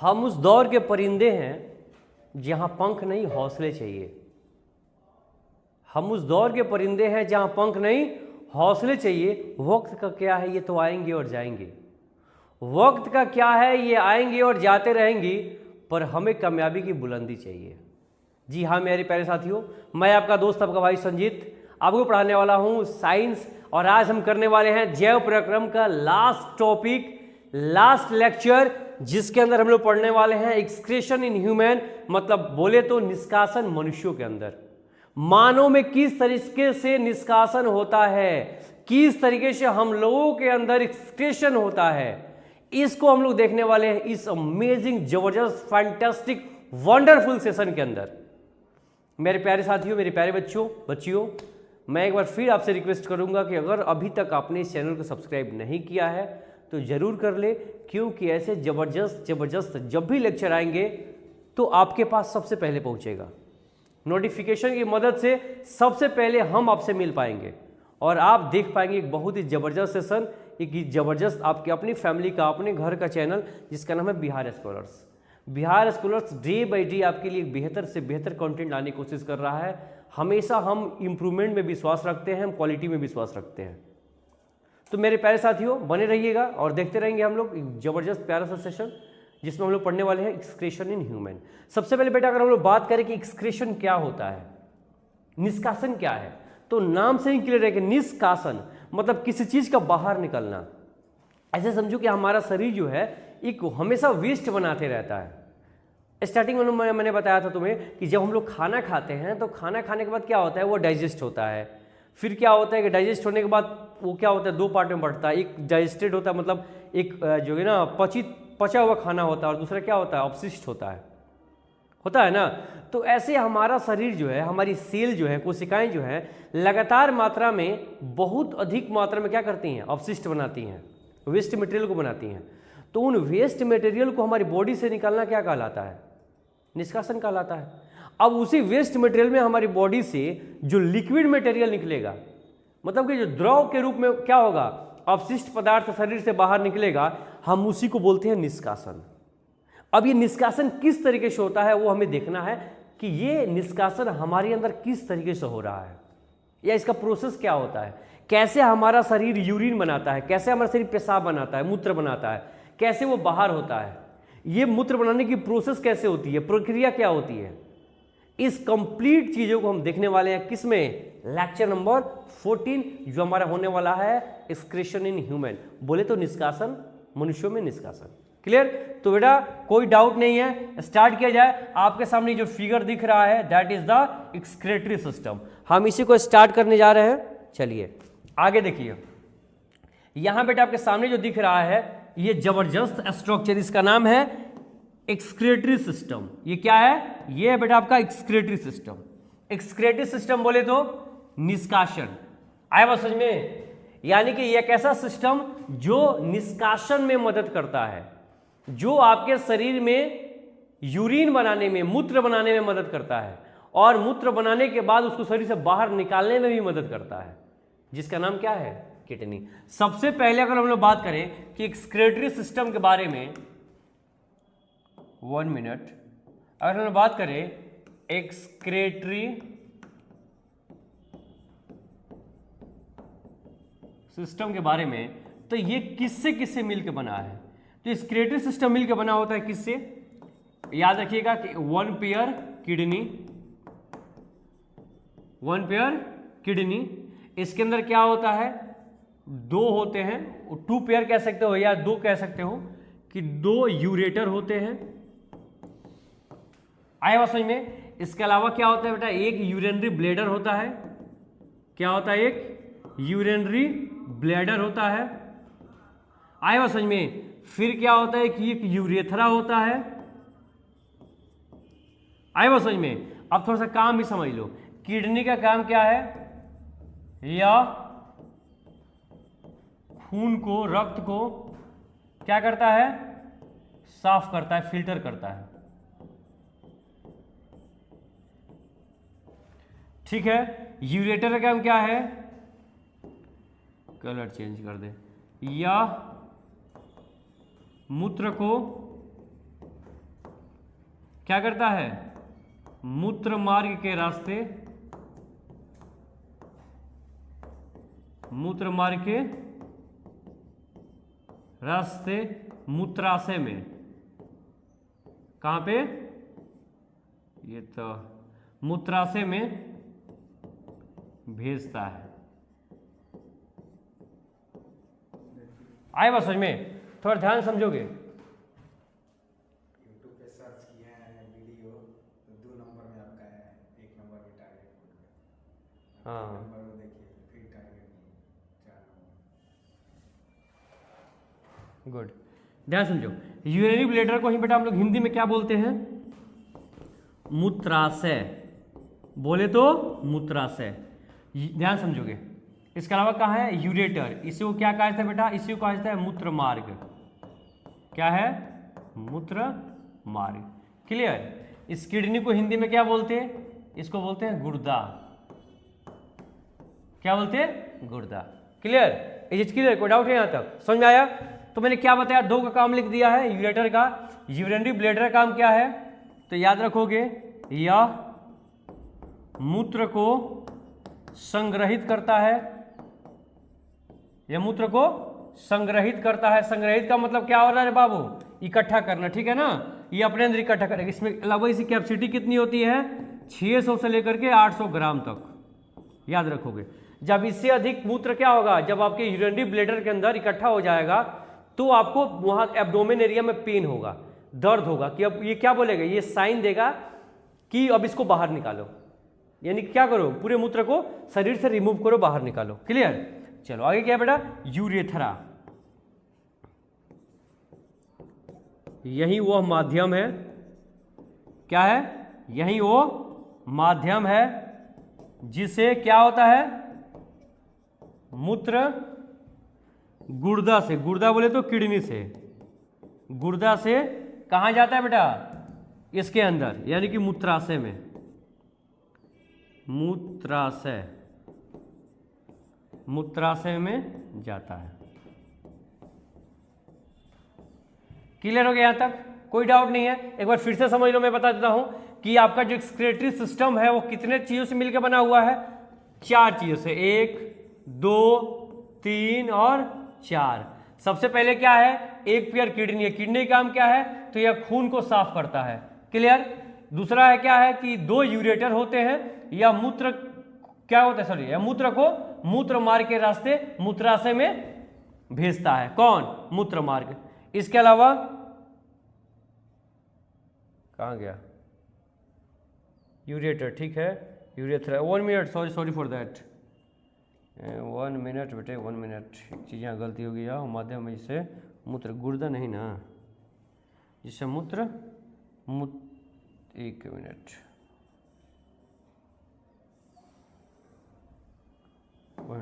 हम उस दौर के परिंदे हैं जहां पंख नहीं हौसले चाहिए। हम उस दौर के परिंदे हैं जहां पंख नहीं हौसले चाहिए। वक्त का क्या है, ये तो आएंगे और जाएंगे। वक्त का क्या है, ये आएंगे और जाते रहेंगी, पर हमें कामयाबी की बुलंदी चाहिए। जी हाँ मेरे प्यारे साथियों, मैं आपका दोस्त आपका भाई संजीत आपको पढ़ाने वाला हूँ साइंस। और आज हम करने वाले हैं जैव प्रक्रम का लास्ट टॉपिक, लास्ट लेक्चर, जिसके अंदर हम लोग पढ़ने वाले हैं एक्सक्रीशन इन ह्यूमन, मतलब बोले तो निष्कासन मनुष्यों के अंदर। मानव में किस तरीके से निष्कासन होता है, किस तरीके से हम लोगों के अंदर एक्सक्रीशन होता है, इसको हम लोग देखने वाले हैं इस अमेजिंग, जबरदस्त, फैंटास्टिक, वंडरफुल सेशन के अंदर। मेरे प्यारे साथियों, मेरे प्यारे बच्चियों, मैं एक बार फिर आपसे रिक्वेस्ट करूंगा कि अगर अभी तक आपने इस चैनल को सब्सक्राइब नहीं किया है तो ज़रूर कर ले, क्योंकि ऐसे ज़बरदस्त जब भी लेक्चर आएंगे तो आपके पास सबसे पहले पहुंचेगा। नोटिफिकेशन की मदद से सबसे पहले हम आपसे मिल पाएंगे और आप देख पाएंगे एक बहुत ही ज़बरदस्त सेशन, एक ज़बरदस्त आपके अपनी फैमिली का, अपने घर का चैनल, जिसका नाम है Bihar scholars. Bihar scholars day by day आपके लिए बेहतर से बेहतर कंटेंट लाने की कोशिश कर रहा है। हमेशा हम इम्प्रूवमेंट में विश्वास रखते हैं, हम क्वालिटी में विश्वास रखते हैं। तो मेरे प्यारे साथियों बने रहिएगा और देखते रहेंगे हम लोग एक जबरदस्त प्यारा सा सेशन, जिसमें हम लोग पढ़ने वाले हैं एक्सक्रीशन इन ह्यूमन। सबसे पहले बेटा अगर हम लोग बात करें कि एक्सक्रीशन क्या होता है, निष्कासन क्या है, तो नाम से ही क्लियर है कि निष्कासन मतलब किसी चीज का बाहर निकलना। ऐसे समझो कि हमारा शरीर जो है एक हमेशा वेस्ट बनाते रहता है। स्टार्टिंग में मैंने बताया था तुम्हें कि जब हम लोग खाना खाते हैं तो खाना खाने के बाद क्या होता है, वो डाइजेस्ट होता है। फिर क्या होता है कि डाइजेस्ट होने के बाद वो क्या होता है, दो पार्ट में बढ़ता है। एक डाइजेस्टेड होता है, मतलब एक जो है ना पचा हुआ खाना होता है, और दूसरा क्या होता है, अपशिष्ट होता है ना। तो ऐसे हमारा शरीर जो है, हमारी सेल जो है, कोशिकाएं जो है, लगातार मात्रा में, बहुत अधिक मात्रा में क्या करती हैं, अपशिष्ट बनाती हैं, वेस्ट मटेरियल को बनाती हैं। तो उन वेस्ट मटेरियल को हमारी बॉडी से निकालना क्या कहलाता है, निष्कासन कहलाता है। अब उसी वेस्ट मटेरियल में हमारी बॉडी से जो लिक्विड मटेरियल निकलेगा, मतलब कि जो द्रव के रूप में क्या होगा, अपशिष्ट पदार्थ शरीर से बाहर निकलेगा, हम उसी को बोलते हैं निष्कासन। अब ये निष्कासन किस तरीके से होता है वो हमें देखना है कि ये निष्कासन हमारे अंदर किस तरीके से हो रहा है, या इसका प्रोसेस क्या होता है, कैसे हमारा शरीर यूरिन बनाता है, कैसे हमारा शरीर पेशाब बनाता है, मूत्र बनाता है, कैसे वो बाहर होता है, ये मूत्र बनाने की प्रोसेस कैसे होती है, प्रक्रिया क्या होती है। इस कंप्लीट चीजों को हम देखने वाले हैं किसमें, लेक्चर नंबर 14, जो हमारा होने वाला है एक्सक्रीशन इन ह्यूमन, बोले तो निष्कासन, मनुष्यों में निष्कासन। क्लियर? तो बेटा कोई डाउट नहीं है, स्टार्ट किया जाए। आपके सामने जो फिगर दिख रहा है that is the excretory system, हम इसी को स्टार्ट करने जा रहे हैं। चलिए आगे देखिए, यहां बेटा आपके सामने जो दिख रहा है ये जबरदस्त स्ट्रक्चर, इसका नाम है एक्सक्रीटरी सिस्टम। ये क्या है, ये है बेटा आपका एक्सक्रीटरी सिस्टम। एक्सक्रीटरी सिस्टम बोले तो निष्कासन, आया बात समझ में, यानी कि ये एक ऐसा सिस्टम जो निष्कासन में मदद करता है, जो आपके शरीर में यूरिन बनाने में, मूत्र बनाने में मदद करता है, और मूत्र बनाने के बाद उसको शरीर से बाहर निकालने में भी मदद करता है, जिसका नाम क्या है, किडनी। सबसे पहले अगर हम लोग बात करें कि एक्सक्रीटरी सिस्टम के बारे में, 1 मिनट, अगर हम बात करें एक्सक्रीटरी सिस्टम के बारे में, तो ये किससे किससे मिलकर बना है, तो एक्सक्रीटरी सिस्टम मिलकर बना होता है किससे, याद रखिएगा कि 1 पेयर किडनी, इसके अंदर क्या होता है, 2 होते हैं, 2 पेयर कह सकते हो या 2 कह सकते हो कि 2 यूरेटर होते हैं। आया बात समझ में। इसके अलावा क्या होता है बेटा, एक यूरिनरी ब्लैडर होता है। क्या होता है, एक यूरिनरी ब्लैडर होता है। आया बात समझ में। फिर क्या होता है कि एक यूरेथ्रा होता है। आया बात समझ में। अब थोड़ा सा काम भी समझ लो, किडनी का काम क्या है, या खून को, रक्त को क्या करता है, साफ करता है, फिल्टर करता है। ठीक है। यूरेटर का काम क्या है, कलर चेंज कर दे, या मूत्र को क्या करता है? मूत्र मार्ग के रास्ते, मूत्र मार्ग के रास्ते मूत्राशय में, कहां पे? ये तो मूत्राशय में भेजता है। आए बात समझ में? थोड़ा ध्यान समझोगे? यूट्यूब पे सर्च किए हैं वीडियो तो 2 नंबर में आपका है, 1 नंबर में टारगेट कोड है। हाँ, 2 नंबर में देखिए फिर टारगेट 4 नंबर। गुड, ध्यान समझो। यूरिनरी ब्लैडर को ही बेटा हम लोग हिंदी में क्या बोलते हैं? मूत्राशय। बोले तो मूत्राशय। ध्यान समझोगे। इसके अलावा कहाँ है? यूरेटर। इसी को क्या कहा जाता है बेटा? इसी को कहा जाता है मूत्र मार्ग। क्या है? मूत्र मार्ग। क्लियर? इस किडनी को हिंदी में क्या बोलते हैं? इसको बोलते हैं गुर्दा। क्या बोलते हैं? गुर्दा। क्लियर? Is it clear? कोई डाउट है यहाँ तक? समझ में आया? तो मैंने क्या बताया? 2 का काम लिख दिया है यूरेटर का। यूरिनरी ब्लैडर का काम क्या है? तो याद रखोगे, यह मूत्र को संग्रहित करता है। यह मूत्र को संग्रहित करता है। संग्रहित का मतलब क्या हो रहा है बाबू? इकट्ठा करना, ठीक है ना? ये अपने अंदर इकट्ठा करेगा। इसमें लगभग इसकी कैपेसिटी कितनी होती है? 600 से लेकर के 800 ग्राम तक। याद रखोगे। जब इससे अधिक मूत्र क्या होगा? जब आपके यूरिनरी ब्लैडर के अंदर इकट्ठा हो जाएगा तो आपको वहां एब्डोमेन एरिया में पेन होगा, दर्द होगा कि अब ये क्या बोलेगा? ये साइन देगा कि अब इसको बाहर निकालो। यानी क्या करो? पूरे मूत्र को शरीर से रिमूव करो, बाहर निकालो। क्लियर? चलो आगे क्या बेटा? यूरेथ्रा। यही वह माध्यम है। क्या है? यही वो माध्यम है जिसे क्या होता है? मूत्र गुर्दा से, गुर्दा बोले तो किडनी से, गुर्दा से कहां जाता है बेटा? इसके अंदर, यानी कि मूत्राशय में। मूत्राशय, मूत्राशय में जाता है। क्लियर हो गया यहां तक? कोई डाउट नहीं है? एक बार फिर से समझ लो, मैं बता देता हूं कि आपका जो एक्सक्रीटरी सिस्टम है वो कितने चीजों से मिलकर बना हुआ है? 4 चीजों से। 1, 2, 3 और 4। सबसे पहले क्या है? एक पेयर किडनी है। किडनी का काम क्या है? तो यह खून को साफ करता है। क्लियर? दूसरा है क्या है कि 2 यूरेटर होते हैं। या मूत्र क्या होता है? सॉरी, यह मूत्र को मूत्र मार्ग के रास्ते मूत्राशय में भेजता है। कौन? मूत्र मार्ग। इसके अलावा कहां गया? यूरेटर, ठीक है, urethra. 1 minute, sorry for that. 1 minute बेटे, 1 मिनट। एक चीज़ यहाँ गलती हो गई है। माध्यम में जिससे मूत्र, गुर्दा नहीं ना, जिससे मूत्र 1 मिनट,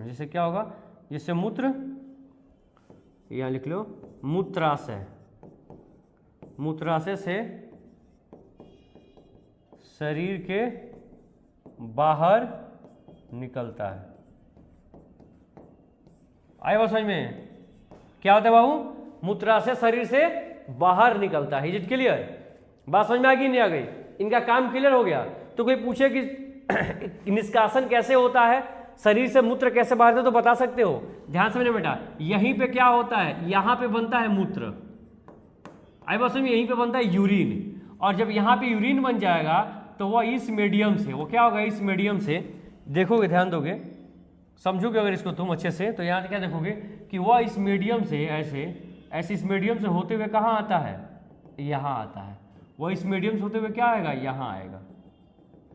जिससे क्या होगा? जिससे मूत्र, यहाँ लिख लो, मूत्राशय, मूत्राशय से शरीर के बाहर निकलता है। आए बात समझ में? क्या होता है बाबू? मूत्राशय शरीर से बाहर निकलता है। Is it clear? बात समझ में आ गई नहीं आ गई? इनका काम क्लियर हो गया? तो कोई पूछे कि निष्कासन कैसे होता है, शरीर से मूत्र कैसे बाहर है, तो बता सकते हो? ध्यान समझना बेटा। यहीं पे क्या होता है? यहां पे बनता है मूत्र। आई बात समझ में? यहीं पे बनता है यूरिन। और जब यहां पे यूरिन बन जाएगा तो वह इस मीडियम से, वो क्या होगा? इस मीडियम से, देखोगे, ध्यान दोगे, समझोगे अगर इसको तुम अच्छे से, तो यहाँ क्या देखोगे कि वह इस मीडियम से ऐसे ऐसे इस मीडियम से होते हुए कहाँ आता है? यहाँ आता है। वह इस मीडियम से होते हुए क्या आएगा? यहाँ आएगा,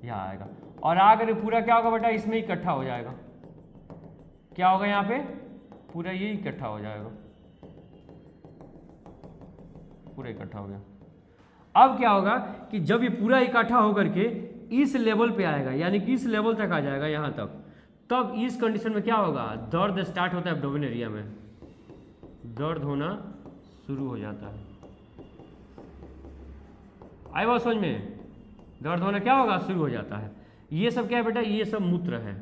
यहाँ आएगा। और आकर पूरा क्या होगा बेटा? इसमें इकट्ठा हो जाएगा। क्या होगा यहाँ पे? पूरा ये इकट्ठा हो जाएगा, पूरा इकट्ठा हो गया। अब क्या होगा कि जब ये पूरा इकट्ठा होकर के इस लेवल पे आएगा, यानी कि इस लेवल तक आ जाएगा, यहाँ तक, तब इस कंडीशन में क्या होगा? दर्द स्टार्ट होता है एब्डोमेन एरिया में, दर्द होना शुरू हो जाता है। आई बात समझ में? दर्द होना क्या होगा? शुरू हो जाता है। ये सब क्या है बेटा? ये सब मूत्र है।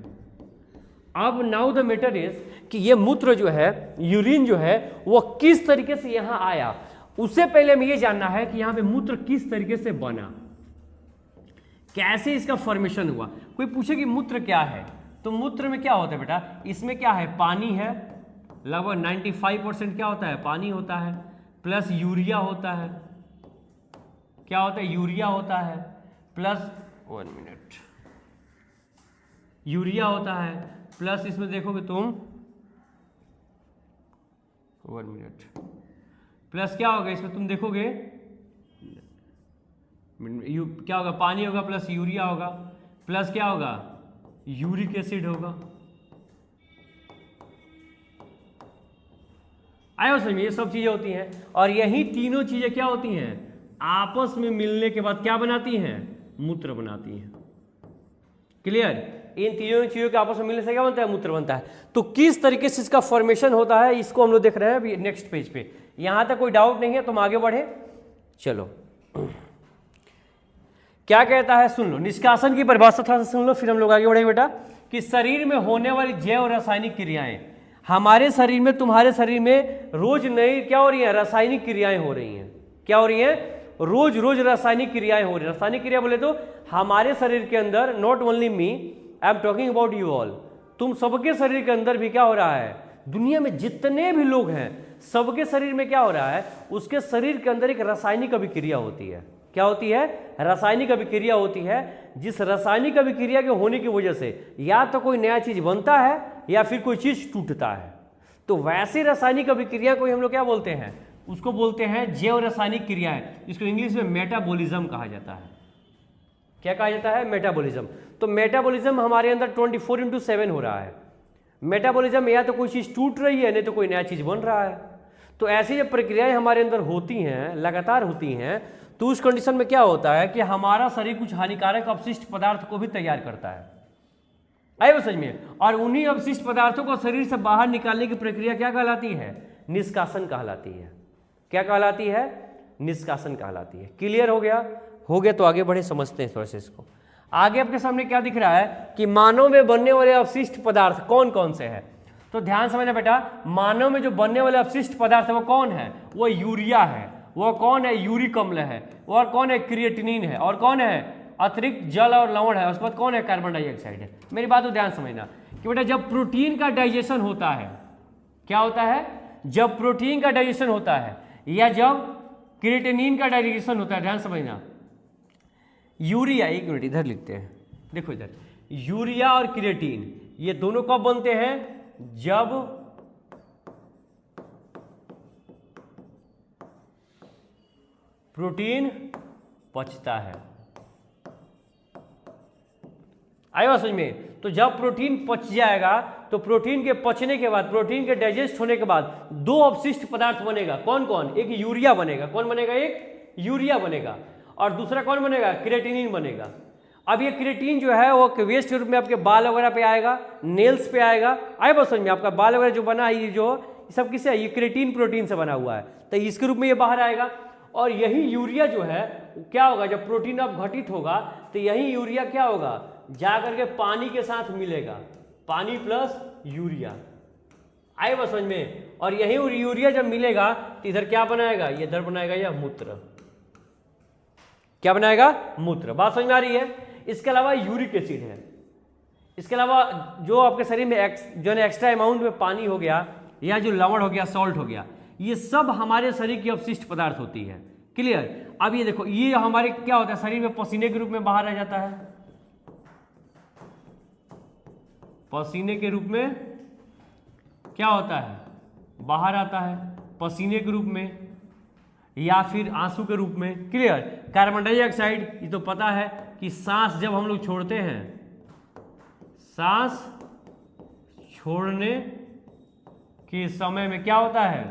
अब नाउ द मैटर इज कि ये मूत्र जो है, यूरिन जो है, वो किस तरीके से यहाँ आया। उससे पहले हमें ये जानना है कि यहाँ पे मूत्र किस तरीके से बना। कैसे इसका फॉर्मेशन हुआ। कोई पूछे कि मूत्र क्या है, तो मूत्र में क्या होता है बेटा, इसमें क्या है, पानी है, लगभग 95% क्या होता है, पानी होता है, प्लस यूरिया होता है, क्या होता है, यूरिया होता है, प्लस 1 मिनट, यूरिया होता है, प्लस इसमें देखोगे तुम 1 मिनट, प्लस क्या होगा इसमें तुम देखोगे क्या होगा, पानी होगा, प्लस यूरिया होगा, प्लस क्या होगा, यूरिक एसिड होगा। आयो समझ में, ये सब चीजें होती हैं, और यही तीनों चीजें क्या होती हैं, आपस में मिलने के बाद क्या बनाती हैं, मूत्र बनाती हैं। क्लियर, इन तीनों चीजों के आपस में मिलने से क्या बनता है, मूत्र बनता है। तो किस तरीके से इसका फॉर्मेशन होता है इसको हम लोग देख रहे हैं अभी नेक्स्ट पेज पे। यहां तक कोई डाउट नहीं है, तुम आगे बढ़े चलो। क्या कहता है सुन लो, निष्कासन की परिभाषा थोड़ा सा सुन लो, फिर हम लोग आगे बढ़ेंगे बेटा। कि शरीर में होने वाली जैव रासायनिक क्रियाएं, हमारे शरीर में, तुम्हारे शरीर में रोज नई क्या हो रही है, रासायनिक क्रियाएं हो रही हैं। क्या हो रही हैं, रोज रोज रासायनिक क्रियाएं हो रही है। रासायनिक क्रिया बोले तो हमारे शरीर के अंदर, not only me, I am talking about you all, तुम सबके शरीर के अंदर भी क्या हो रहा है, दुनिया में जितने भी लोग हैं सबके शरीर में क्या हो रहा है, उसके शरीर के अंदर एक रासायनिक अभिक्रिया होती है। क्या होती है, रासायनिक अभिक्रिया होती है, जिस रासायनिक अभिक्रिया के होने की वजह से या तो कोई नया चीज बनता है या फिर कोई चीज टूटता है। तो वैसे रासायनिक अभिक्रिया को हम लोग क्या बोलते हैं, उसको बोलते हैं जैव रासायनिक क्रियाएं, जिसको इंग्लिश में मेटाबॉलिज्म कहा जाता है। क्या कहा जाता है, मेटाबॉलिज्म। तो मेटाबॉलिज्म हमारे अंदर 24/7 हो रहा है। मेटाबॉलिज्म या तो कोई चीज टूट रही है, नहीं तो कोई नया चीज बन रहा है। तो ऐसी जब प्रक्रियाएं हमारे अंदर होती हैं, लगातार होती हैं, तो उस कंडीशन में क्या होता है कि हमारा शरीर कुछ हानिकारक अपशिष्ट पदार्थ को भी तैयार करता है। आए वो समझ में, और उन्हीं अपशिष्ट पदार्थों को शरीर से बाहर निकालने की प्रक्रिया क्या कहलाती है, निष्कासन कहलाती है। क्या कहलाती है, निष्कासन कहलाती है। क्लियर हो गया, हो गया तो आगे बढ़े, समझते हैं थोड़ा सा इसको। आगे आपके सामने क्या दिख रहा है कि मानव में बनने वाले अपशिष्ट पदार्थ कौन कौन से हैं। तो ध्यान समझना बेटा, मानव में जो बनने वाले अपशिष्ट पदार्थ है वो कौन है, वो यूरिया है, वो कौन है, यूरिक अम्ल है, और कौन है, क्रिएटिनिन है, और कौन है, अतिरिक्त जल और लवण है, उसके बाद कौन है, कार्बन डाइऑक्साइड है। मेरी बात को ध्यान समझना कि बेटा जब प्रोटीन का डाइजेशन होता है, क्या होता है, जब प्रोटीन का डाइजेशन होता है या जब क्रिएटिनिन का डाइजेशन होता है, ध्यान समझना, यूरिया, एक मिनट इधर लिखते हैं, देखो इधर, यूरिया और क्रिएटिन ये दोनों कब बनते हैं, जब प्रोटीन पचता है। आई बात समझ में। तो जब प्रोटीन पच जाएगा तो प्रोटीन के पचने के बाद, प्रोटीन के डाइजेस्ट होने के बाद दो अपशिष्ट पदार्थ बनेगा। कौन कौन, एक यूरिया बनेगा, कौन बनेगा, एक यूरिया बनेगा, और दूसरा कौन बनेगा, क्रिएटिनिन बनेगा। अब ये क्रिएटिन जो है वो वेस्ट के रूप में आपके बाल वगैरह पे आएगा, नेल्स पे आएगा। आए बात समझ में, आपका बाल वगैरह जो बना है, ये जो सब किससे है, ये क्रिएटिन प्रोटीन से बना हुआ है, तो इसके रूप में ये बाहर आएगा। और यही यूरिया जो है क्या होगा, जब प्रोटीन अब घटित होगा तो यही यूरिया क्या होगा, जाकर के पानी के साथ मिलेगा, पानी प्लस यूरिया। आए बस समझ में। और यही यूरिया जब मिलेगा तो इधर क्या बनाएगा, ये इधर बनाएगा या मूत्र, क्या बनाएगा, मूत्र। बात समझ में आ रही है। इसके अलावा यूरिक एसिड है, इसके अलावा जो आपके शरीर में जो है एक्स्ट्रा अमाउंट में पानी हो गया या जो लवण हो गया, सॉल्ट हो गया, ये सब हमारे शरीर की अपशिष्ट पदार्थ होती है। क्लियर। अब ये देखो, ये हमारे क्या होता है, शरीर में पसीने के रूप में बाहर आ जाता है, पसीने के रूप में क्या होता है, बाहर आता है, पसीने के रूप में या फिर आंसू के रूप में। क्लियर। कार्बन डाइऑक्साइड, ये तो पता है कि सांस जब हम लोग छोड़ते हैं, सांस छोड़ने के समय में क्या होता है,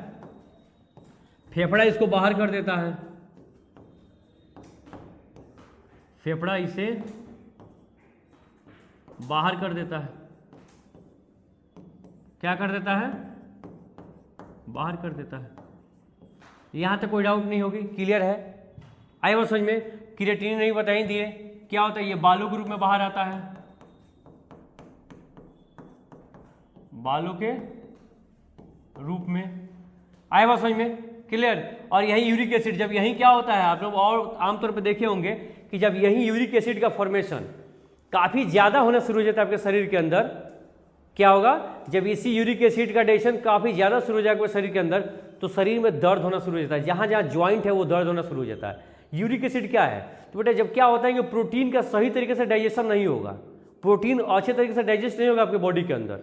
फेफड़ा इसको बाहर कर देता है, फेफड़ा इसे बाहर कर देता है, क्या कर देता है, बाहर कर देता है। यहां तक कोई डाउट नहीं होगी, क्लियर है। आए वो समझ में। क्रिएटिनिन नहीं बता ही दिए, क्या होता है, ये बालों के रूप में बाहर आता है, बालों के रूप में। आए वो समझ में। क्लियर। और यही यूरिक एसिड, जब यही क्या होता है आप लोग और आमतौर पर देखे होंगे कि जब यही यूरिक एसिड का फॉर्मेशन काफ़ी ज़्यादा होना शुरू हो जाता है आपके शरीर के अंदर, क्या होगा, जब इसी यूरिक एसिड का डाइजेशन काफ़ी ज़्यादा शुरू हो जाएगा शरीर के अंदर, तो शरीर में दर्द होना शुरू हो जाता है, जहाँ जहाँ ज्वाइंट है वो दर्द होना शुरू हो जाता है। यूरिक एसिड क्या है, तो बेटा जब क्या होता है कि प्रोटीन का सही तरीके से डाइजेशन नहीं होगा, प्रोटीन अच्छे तरीके से डाइजेस्ट नहीं होगा आपके बॉडी के अंदर,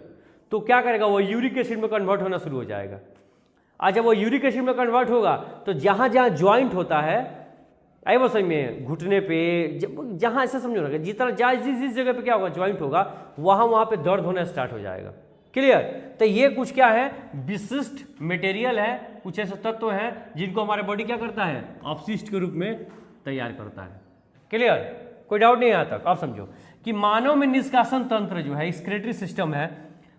तो क्या करेगा वो यूरिक एसिड में कन्वर्ट होना शुरू हो जाएगा। आज जब वो यूरिक एसिड में कन्वर्ट होगा तो जहाँ जहाँ ज्वाइंट होता है, आई वो समझ में, घुटने पे, जहाँ ऐसा समझो ना, जितना जिस जगह पे क्या होगा ज्वाइंट होगा, वहाँ पे दर्द होना स्टार्ट हो जाएगा। क्लियर। तो ये कुछ क्या है, विशिष्ट मटेरियल है, कुछ ऐसे तत्व हैं जिनको हमारे बॉडी क्या करता है, अपशिष्ट के रूप में तैयार करता है। क्लियर, कोई डाउट नहीं यहाँ तक। आप समझो कि मानव में निष्कासन तंत्र जो है, एक्सक्रीटरी सिस्टम है,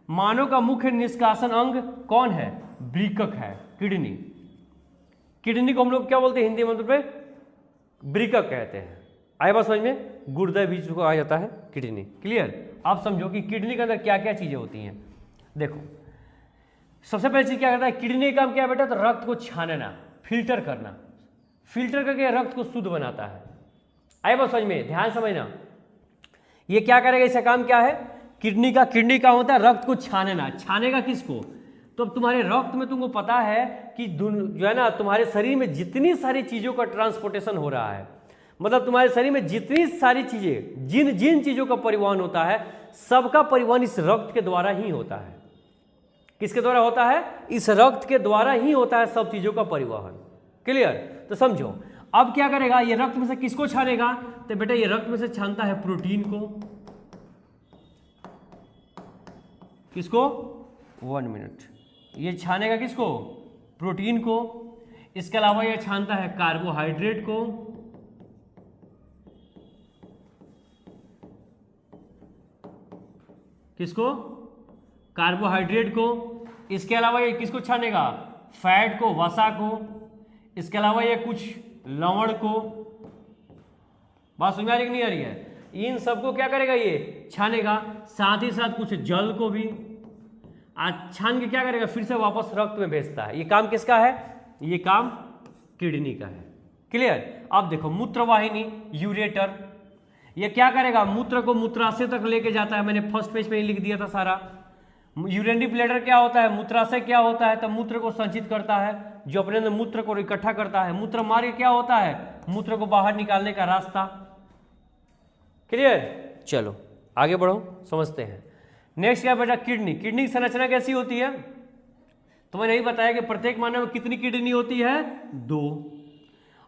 मानव का मुख्य निष्कासन अंग कौन है, वृक्क है, किडनी। किडनी को हम लोग क्या बोलते हैं हिंदी में, मतलब पे वृक्क कहते हैं। आए बात समझ में, गुर्दा भी जिसको कहा जाता है किडनी। क्लियर। आप समझो कि किडनी के अंदर क्या क्या चीजें होती हैं। देखो सबसे पहली चीज क्या करता है, किडनी का काम क्या है बेटा, तो रक्त को छानना, फिल्टर करना, फिल्टर करके रक्त को शुद्ध बनाता है। आए बात समझ में, ध्यान समझना, ये क्या करेगा, इसका काम क्या है, किडनी का होता है रक्त को छानना। छानेगा किसको, तो अब तुम्हारे रक्त में तुमको पता है कि जो है ना, तुम्हारे शरीर में जितनी सारी चीज़ों का ट्रांसपोर्टेशन हो रहा है, मतलब तुम्हारे शरीर में जितनी सारी चीज़ें, जिन जिन चीज़ों का परिवहन होता है, सबका परिवहन इस रक्त के द्वारा ही होता है। किसके द्वारा होता है, इस रक्त के द्वारा ही होता है सब चीज़ों का परिवहन। क्लियर। तो समझो अब क्या करेगा, ये रक्त में से किसको छानेगा, तो बेटा ये रक्त में से छानता है प्रोटीन को, किसको, 1 मिनट, ये छानेगा किसको, प्रोटीन को। इसके अलावा ये छानता है कार्बोहाइड्रेट को, किसको, कार्बोहाइड्रेट को। इसके अलावा ये किसको छानेगा, फैट को, वसा को। इसके अलावा ये कुछ लवण को। बात समझ आ रही कि नहीं आ रही है, इन सबको क्या करेगा, ये छानेगा। साथ ही साथ कुछ जल को भी आज छान के क्या करेगा, फिर से वापस रक्त में भेजता है। ये काम किसका है, ये काम किडनी का है। क्लियर। अब देखो मूत्रवाहिनी, यूरेटर, ये क्या करेगा, मूत्र को मूत्राशय तक लेके जाता है। मैंने फर्स्ट पेज पे ही लिख दिया था सारा। यूरिनरी ब्लैडर क्या होता है, मूत्राशय क्या होता है, तब मूत्र को संचित करता है, जो अपने अंदर मूत्र को इकट्ठा करता है। मूत्र मार्ग क्या होता है, मूत्र को बाहर निकालने का रास्ता। क्लियर। चलो आगे बढ़ो, समझते हैं। नेक्स्ट क्या बेटा, किडनी। किडनी की संरचना कैसी होती है, तो मैंने यही बताया कि प्रत्येक मानव में कितनी किडनी होती है, 2।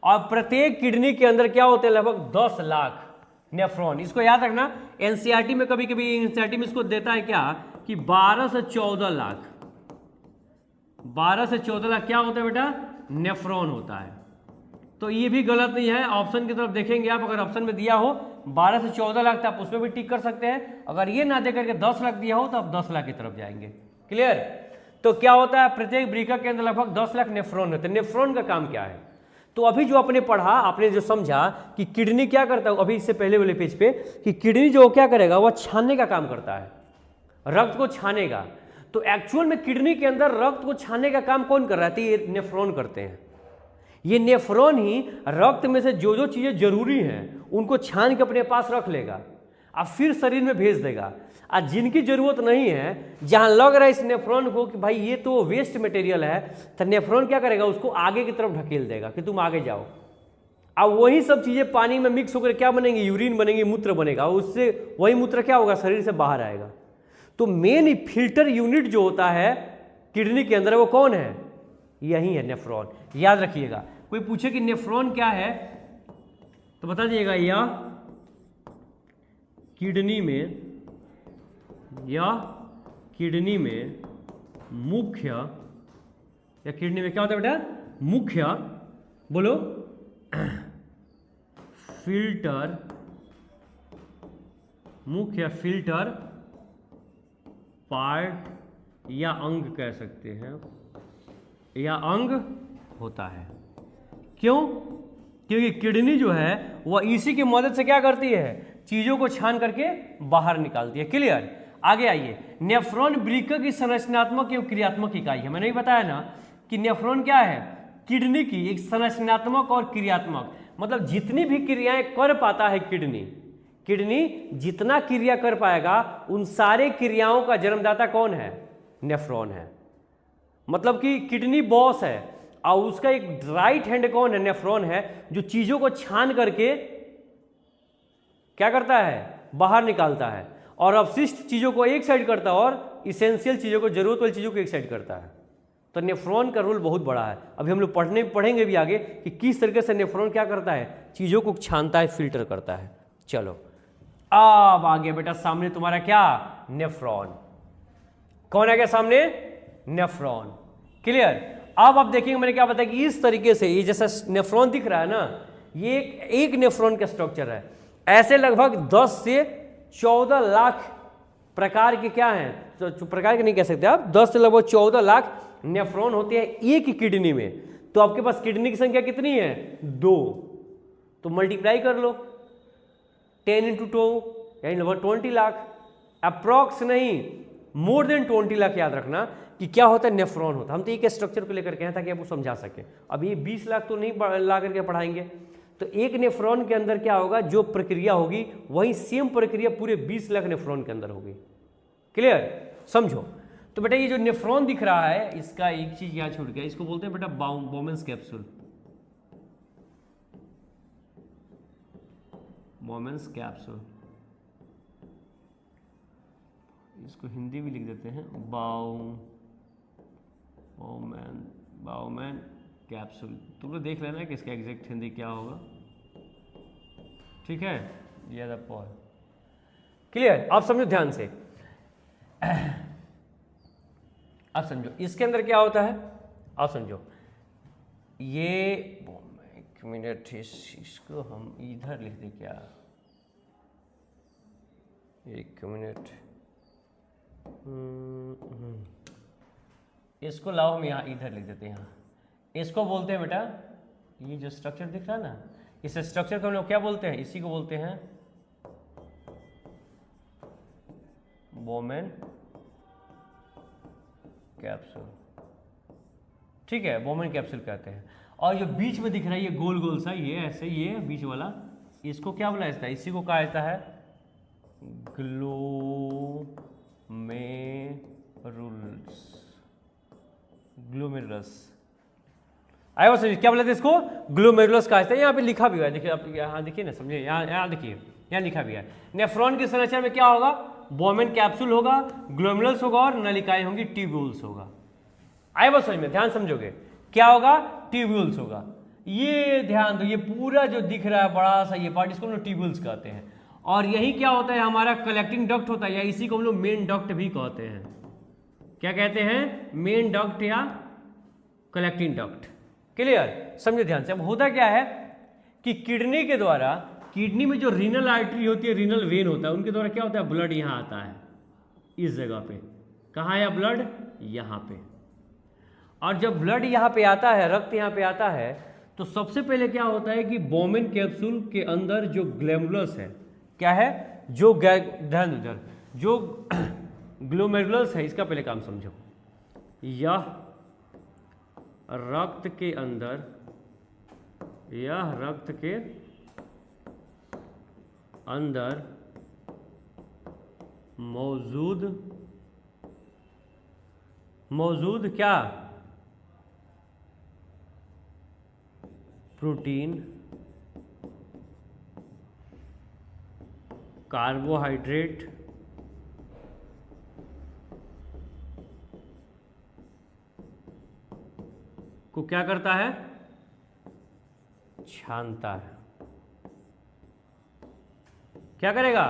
और प्रत्येक किडनी के अंदर क्या होते हैं, लगभग 10 लाख नेफ्रॉन। इसको याद रखना, एनसीईआरटी में कभी कभी एनसीईआरटी में इसको देता है क्या, कि 12 से 14 लाख, 12 से 14 लाख क्या होता है बेटा, नेफ्रॉन होता है। तो ये भी गलत नहीं है, ऑप्शन की तरफ देखेंगे आप, अगर ऑप्शन में दिया हो 12 से 14 लाख तो आप उसमें भी टिक कर सकते हैं। अगर ये ना दे करके 10 लाख दिया हो तो आप 10 लाख की तरफ जाएंगे। क्लियर। तो क्या होता है, प्रत्येक वृक्क के अंदर लगभग 10 लाख नेफ्रॉन होते हैं। नेफ्रॉन का काम क्या है, तो अभी जो आपने पढ़ा, आपने जो समझा कि किडनी क्या करता है, अभी इससे पहले वाले पेज पे, कि किडनी जो क्या करेगा, वह छानने का काम करता है, रक्त को छानेगा। तो एक्चुअल में किडनी के अंदर रक्त को छानने का काम कौन कर रहा है, ये नेफ्रॉन करते हैं। ये नेफ्रॉन ही रक्त में से जो जो चीज़ें जरूरी हैं उनको छान के अपने पास रख लेगा और फिर शरीर में भेज देगा। और जिनकी जरूरत नहीं है, जहां लग रहा है इस नेफ्रॉन को कि भाई ये तो वेस्ट मटेरियल है, तो नेफ्रॉन क्या करेगा, उसको आगे की तरफ ढकेल देगा कि तुम आगे जाओ। अब वही सब चीज़ें पानी में मिक्स होकर क्या बनेंगी, यूरिन बनेंगी, मूत्र बनेगा, उससे वही मूत्र क्या होगा, शरीर से बाहर आएगा। तो मेन फिल्टर यूनिट जो होता है किडनी के अंदर, वो कौन है, यही है नेफ्रॉन। याद रखिएगा, कोई पूछे कि नेफ्रॉन क्या है तो बता दीजिएगा, यह किडनी में मुख्य, या किडनी में क्या होता है बेटा, मुख्य, बोलो, फिल्टर, मुख्य फिल्टर पार्ट या अंग कह सकते हैं, या अंग होता है। क्यों, क्योंकि किडनी जो है वह इसी की मदद से क्या करती है, चीजों को छान करके बाहर निकालती है। क्लियर। आगे आइए, नेफ्रॉन वृक्क की संरचनात्मक एवं क्रियात्मक इकाई है। मैंने ही बताया ना कि नेफ्रॉन क्या है, किडनी की एक संरचनात्मक और क्रियात्मक, मतलब जितनी भी क्रियाएं कर पाता है किडनी जितना क्रिया कर पाएगा उन सारे क्रियाओं का जन्मदाता कौन है? नेफ्रॉन है। मतलब कि किडनी बॉस है और उसका एक राइट हैंड कौन है? नेफ्रॉन है, जो चीजों को छान करके क्या करता है? बाहर निकालता है और अवशिष्ट चीजों को एक साइड करता है और इसेंशियल चीजों को, जरूरत वाली चीजों को एक साइड करता है। तो नेफ्रॉन का रोल बहुत बड़ा है। अभी हम लोग पढ़ेंगे भी आगे कि किस तरीके से नेफ्रॉन क्या करता है? चीजों को छानता है, फिल्टर करता है। चलो अब आ गया बेटा सामने तुम्हारा क्या? नेफ्रॉन। कौन आ गया सामने? नेफ्रॉन। क्लियर? अब आप देखेंगे मैंने क्या बताया कि इस तरीके से ये जैसा नेफ्रॉन दिख रहा है ना, ये एक नेफ्रॉन का स्ट्रक्चर है। ऐसे लगभग 10 से 14 लाख प्रकार के क्या हैं, तो प्रकार के नहीं कह सकते आप, 10 से लगभग 14 लाख नेफ्रॉन होते हैं एक किडनी में। तो आपके पास किडनी की संख्या कितनी है? 2। तो मल्टीप्लाई कर लो, 10 × 2 यानी लगभग 20 लाख। अप्रॉक्स नहीं, मोर देन 20 लाख। याद रखना कि क्या होता है? नेफ्रॉन होता है। हम तो एक स्ट्रक्चर को लेकर के हैं ताकि आपको समझा सके। अब ये 20 लाख तो नहीं ला करके पढ़ाएंगे। तो एक नेफ्रॉन के अंदर क्या होगा? जो प्रक्रिया होगी वही सेम प्रक्रिया पूरे 20 लाख नेफ्रॉन के अंदर होगी। क्लियर? समझो। तो बेटा ये जो नेफ्रॉन दिख रहा है, इसका एक चीज यहाँ छूट गया, इसको बोलते हैं बेटा बोमेन्स कैप्सूल। बोमेन्स कैप्सूल, इसको हिंदी भी लिख देते हैं बाउमैन कैप्सूल। तुम लोग देख लेना कि इसका एग्जैक्ट हिंदी क्या होगा। ठीक है, ये द पॉल। क्लियर? आप समझो ध्यान से। आप समझो इसके अंदर क्या होता है। आप समझो ये, एक मिनट, इसको हम इधर लिख दें क्या? एक मिनट, इसको लाओ हम यहाँ इधर लिख देते हैं। यहाँ इसको बोलते हैं बेटा, ये जो स्ट्रक्चर दिख रहा है ना, इस स्ट्रक्चर को हम लोग क्या बोलते हैं? इसी को बोलते हैं बोमेन कैप्सूल। ठीक है, बोमेन कैप्सूल कहते हैं। और जो बीच में दिख रहा है ये गोल गोल सा, ये ऐसे, ये बीच वाला, इसको क्या बोला जाता है? इसी को कहा जाता है ग्लोमेरुलस। आया वो समझिए क्या बोलते हैं इसको? ग्लोमेरुलस कहा जाता है। यहाँ पे लिखा भी हुआ है, देखिए आप यहाँ देखिए ना, समझिए यहाँ देखिए, यहाँ लिखा भी है। नेफ्रॉन की संरचना में क्या होगा? बोमेन कैप्सूल होगा, ग्लोमेरुलस होगा और नलिकाएं होंगी, ट्यूब्यूल्स होगा। आया वो समझ में? ध्यान समझोगे क्या होगा? ट्यूब्यूल्स होगा। ये ध्यान दो, ये पूरा जो दिख रहा है बड़ा सा ये पार्ट, इसको हम लोग ट्यूब्यूल्स कहते हैं। और यही क्या होता है? हमारा कलेक्टिंग डक्ट होता है, या इसी को हम लोग मेन डक्ट भी कहते हैं। क्या कहते हैं? मेन डक्ट या कलेक्टिंग डक्ट। क्लियर? समझो ध्यान से। अब होता क्या है कि किडनी के द्वारा, किडनी में जो रीनल आर्टरी होती है, रीनल वेन होता है, उनके द्वारा क्या होता है? ब्लड यहाँ आता है इस जगह पे। कहाँ है ब्लड? यहाँ पे। और जब ब्लड यहाँ पे आता है, रक्त यहाँ पे आता है, तो सबसे पहले क्या होता है कि बोमेन कैप्सूल के अंदर जो ग्लैमुलस है, क्या है? जो जो ग्लोमेरुलस है, इसका पहले काम समझो। यह रक्त के अंदर, यह रक्त के अंदर मौजूद क्या? प्रोटीन, कार्बोहाइड्रेट, को क्या करता है? छानता है। क्या करेगा?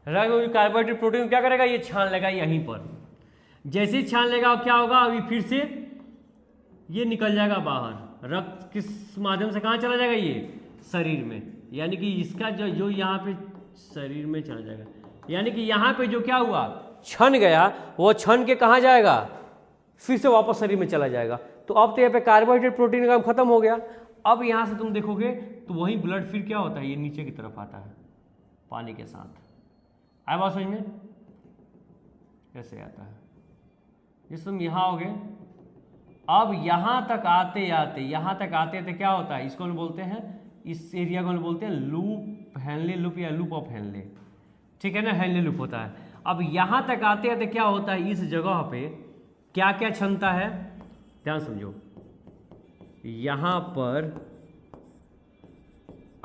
कार्बोहाइड्रेट प्रोटीन क्या करेगा? ये छान लेगा यहीं पर। जैसे ही छान लेगा क्या होगा? अभी फिर से ये निकल जाएगा बाहर। रक्त किस माध्यम से कहाँ चला जाएगा? ये शरीर में। यानी कि इसका जो यहाँ पे शरीर में चला जाएगा, यानी कि यहाँ पे जो क्या हुआ? छन गया, वो छन के कहाँ जाएगा? फिर से वापस शरीर में चला जाएगा। तो अब तो यहाँ पे कार्बोहाइड्रेट प्रोटीन का काम खत्म हो गया। अब यहाँ से तुम देखोगे तो वही ब्लड फिर क्या होता है? ये नीचे की तरफ आता है पानी के साथ। आया बात समझ में? कैसे आता है? जैसे तुम यहाँ आओगे अब यहां तक आते आते क्या होता है, इसको हम बोलते हैं, इस एरिया को हम बोलते हैं लूप, हेनले लूप या लूप ऑफ हेनले, ठीक है ना, हेनले लूप होता है। अब यहां तक आते आते क्या होता है, इस जगह पे क्या क्या क्षमता है, ध्यान समझो। यहां पर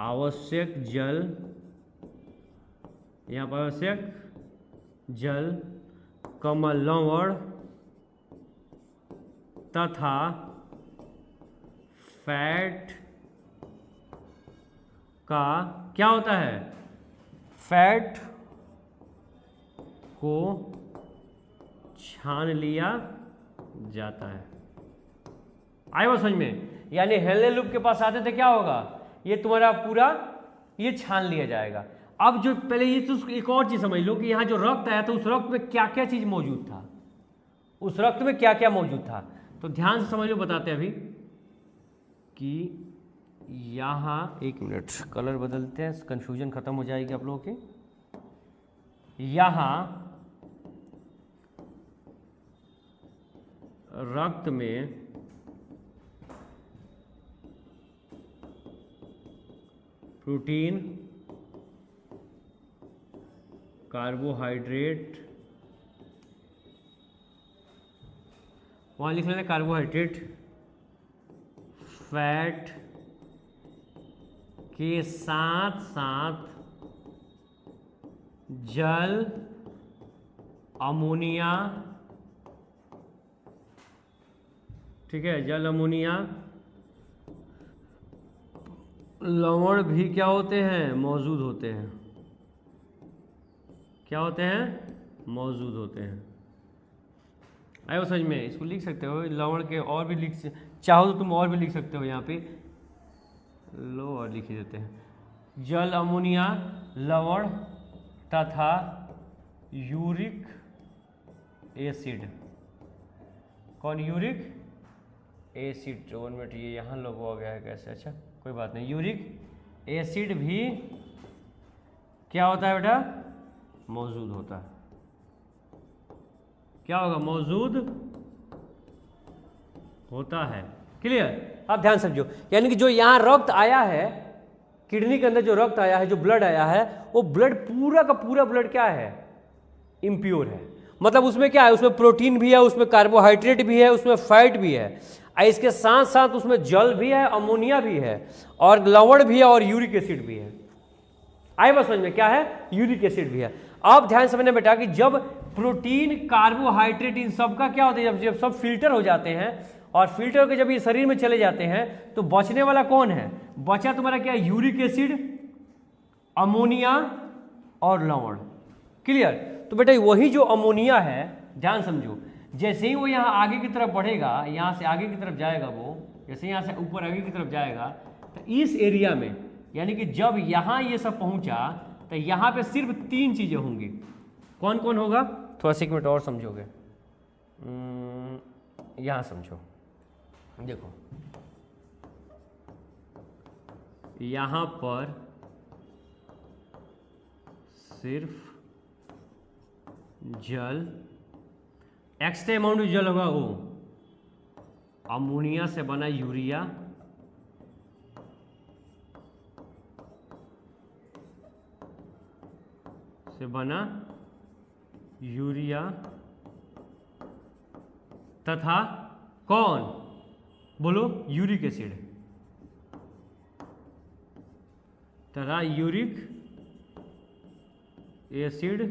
आवश्यक जल, यहां पर आवश्यक जल, लवण तथा फैट का क्या होता है, फैट को छान लिया जाता है। आए वो समझ में, यानी हेनले लूप के पास आते थे क्या होगा, ये तुम्हारा पूरा ये छान लिया जाएगा। अब जो पहले ये तो एक और चीज समझ लो कि यहाँ जो रक्त आया था उस रक्त में क्या क्या चीज मौजूद था, उस रक्त में क्या क्या मौजूद था, तो ध्यान से समझ लो, बताते हैं अभी कि यहाँ, एक मिनट कलर बदलते हैं, कंफ्यूजन खत्म हो जाएगी आप लोगों की। यहाँ रक्त में प्रोटीन, कार्बोहाइड्रेट, वहाँ लिख लेना कार्बोहाइड्रेट, फैट के साथ साथ जल, अमोनिया, ठीक है, जल, अमोनिया, लवण भी क्या होते हैं, मौजूद होते हैं, क्या होते हैं, मौजूद होते हैं। आए वो समझ में, इसको लिख सकते हो, लवण के और भी लिख, चाहो तो तुम और भी लिख सकते हो, यहाँ पे लो और लिख ही देते हैं, जल, अमोनिया, लवण तथा यूरिक एसिड। कौन, यूरिक एसिड, 1 मिनट, ये यहाँ लोगो आ गया है कैसे, अच्छा कोई बात नहीं। यूरिक एसिड भी क्या होता है बेटा, मौजूद होता है, क्या होगा, मौजूद होता है। क्लियर, आप ध्यान समझो, यानी कि जो यहाँ रक्त आया है, किडनी के अंदर जो रक्त आया है, जो ब्लड आया है, वो ब्लड पूरा का पूरा ब्लड क्या है, इम्प्योर है। मतलब उसमें क्या है, उसमें प्रोटीन भी है, उसमें कार्बोहाइड्रेट भी है, उसमें फैट भी है, इसके साथ साथ उसमें जल भी है, अमोनिया भी है, और लवण भी है, और यूरिक एसिड भी है। आए बस समझ में, क्या है, यूरिक एसिड भी है। अब ध्यान समझना बेटा कि जब प्रोटीन, कार्बोहाइड्रेट, इन सब का क्या होता है, जब सब फिल्टर हो जाते हैं और फिल्टर होकर जब ये शरीर में चले जाते हैं तो बचने वाला कौन है, बचा तुम्हारा क्या, यूरिक एसिड, अमोनिया और लवण। क्लियर, तो बेटा वही जो अमोनिया है, ध्यान समझो, जैसे ही वो यहाँ आगे की तरफ बढ़ेगा, यहाँ से आगे की तरफ जाएगा, वो जैसे यहाँ से ऊपर आगे की तरफ जाएगा, तो इस एरिया में, यानी कि जब यहाँ ये सब पहुँचा तो यहाँ पे सिर्फ 3 चीज़ें होंगी। कौन कौन होगा, थोड़ा सा 1 मिनट और समझोगे, यहाँ समझो, देखो यहाँ पर सिर्फ जल, एक्स्ट्रा अमाउंट जल होगा, वो अमोनिया से बना यूरिया, से बना यूरिया तथा कौन, बोलो, यूरिक एसिड, तथा यूरिक एसिड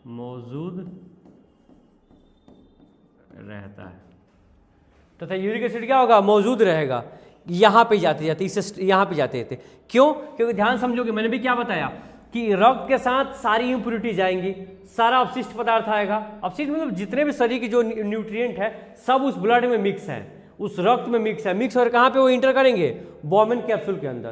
मौजूद रहता है। तथा यूरिक एसिड क्या होगा, मौजूद रहेगा। यहाँ पे जाते जाते, इससे यहाँ पे जाते जाते, क्यों, क्योंकि ध्यान समझोगे, मैंने भी क्या बताया कि रक्त के साथ सारी इम्प्योरिटी जाएंगी, सारा अपशिष्ट पदार्थ आएगा। अपशिष्ट मतलब जितने भी शरीर की जो न्यूट्रिएंट है सब उस ब्लड में मिक्स है, उस रक्त में मिक्स है, मिक्स और कहाँ पे वो इंटर करेंगे, बोमेन कैप्सूल के अंदर।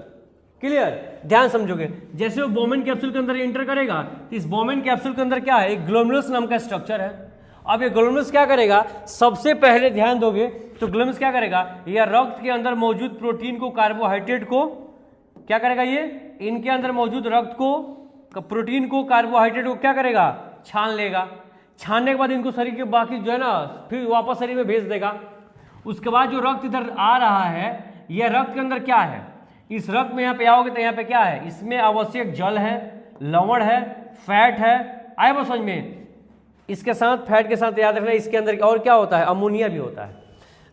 क्लियर, ध्यान समझोगे, जैसे वो बोमेन कैप्सूल के अंदर इंटर करेगा तो इस बोमेन कैप्सूल के अंदर क्या है, एक ग्लोमेरुलस नाम का स्ट्रक्चर है। अब ये ग्लोमेरुलस क्या करेगा, सबसे पहले ध्यान दोगे तो ग्लोमेरुलस क्या करेगा, यह रक्त के अंदर मौजूद प्रोटीन को, कार्बोहाइड्रेट को क्या करेगा, ये इनके अंदर मौजूद रक्त को, प्रोटीन को, कार्बोहाइड्रेट को क्या करेगा, छान लेगा। छानने के बाद इनको शरीर के बाकी जो है ना फिर वापस शरीर में भेज देगा। उसके बाद जो रक्त इधर आ रहा है, यह रक्त के अंदर क्या है, इस रक्त में यहाँ पे आओगे तो यहाँ पे क्या है, इसमें आवश्यक जल है, लवण है, फैट है, आए वो समझ में। इसके साथ फैट के साथ याद रखना इसके अंदर और क्या होता है, अमोनिया भी होता है।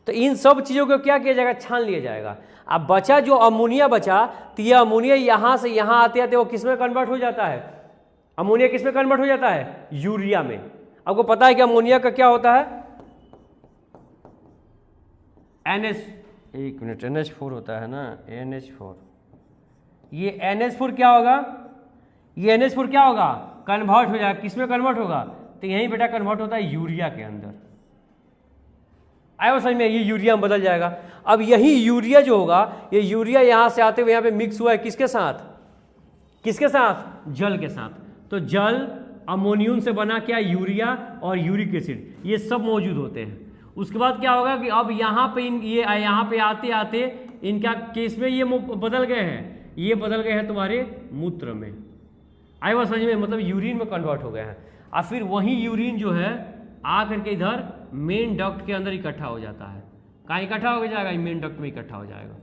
तो इन सब चीज़ों को क्या किया जाएगा, छान लिया जाएगा। अब बचा जो अमोनिया बचा, तो यह अमोनिया यहाँ से यहाँ आते आते वो किस में कन्वर्ट हो जाता है, अमोनिया किस में कन्वर्ट हो जाता है, यूरिया में। आपको पता है कि अमोनिया का क्या होता है, NH4 होता है ना, NH4। ये NH4 क्या होगा, ये NH4 क्या होगा, कन्वर्ट हो जाएगा, किस में कन्वर्ट होगा, तो यही बेटा कन्वर्ट होता है यूरिया के अंदर। आया समझ में, ये यूरिया में बदल जाएगा। अब यही यूरिया जो होगा, ये यूरिया यहाँ से आते हुए यहाँ पे मिक्स हुआ है किसके साथ, किसके साथ, जल के साथ। तो जल अमोनियम से बना क्या, यूरिया और यूरिक एसिड, ये सब मौजूद होते हैं। उसके बाद क्या होगा कि अब यहाँ पे ये यहाँ पे आते आते इनका केस में ये बदल गए हैं, ये बदल गए हैं तुम्हारे मूत्र में। आए बात समझ में, मतलब यूरिन में कन्वर्ट हो गए हैं। और फिर वही यूरिन जो है आकर के इधर मेन डक्ट के अंदर इकट्ठा हो जाता है। कहाँ इकट्ठा हो जाएगा, मेन डक्ट में इकट्ठा हो जाएगा,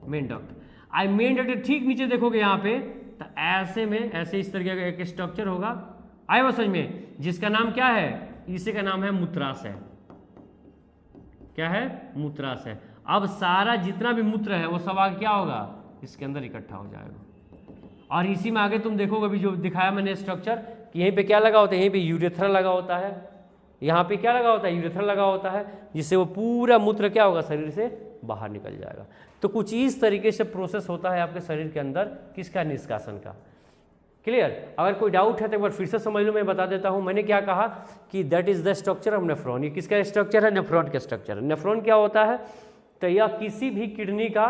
मेन डक्ट। आई मेन डक्ट ठीक नीचे देखोगे यहाँ पे, तो ऐसे में ऐसे इस तरीके का एक स्ट्रक्चर होगा, आए बात समझ में, जिसका नाम क्या है, इसी का नाम है मूत्राशय। क्या है, मूत्राशय। अब सारा जितना भी मूत्र है वो सब आगे क्या होगा, इसके अंदर इकट्ठा हो जाएगा। और इसी में आगे तुम देखोगे अभी जो दिखाया मैंने स्ट्रक्चर, कि यहीं पे क्या लगा होता है, यहीं पे यूरेथ्रा लगा होता है, यहाँ पे क्या लगा होता है, यूरेथ्रा लगा होता है, जिससे वो पूरा मूत्र क्या होगा, शरीर से बाहर निकल जाएगा। तो कुछ इस तरीके से प्रोसेस होता है आपके शरीर के अंदर, किसका, निष्कासन का। क्लियर। अगर कोई डाउट है तो एक बार फिर से समझ लो, मैं बता देता हूँ। मैंने क्या कहा कि that is the structure of nephron. ये किसका स्ट्रक्चर है, नेफ्रॉन का स्ट्रक्चर है। नेफ्रॉन क्या होता है, तो यह किसी भी किडनी का,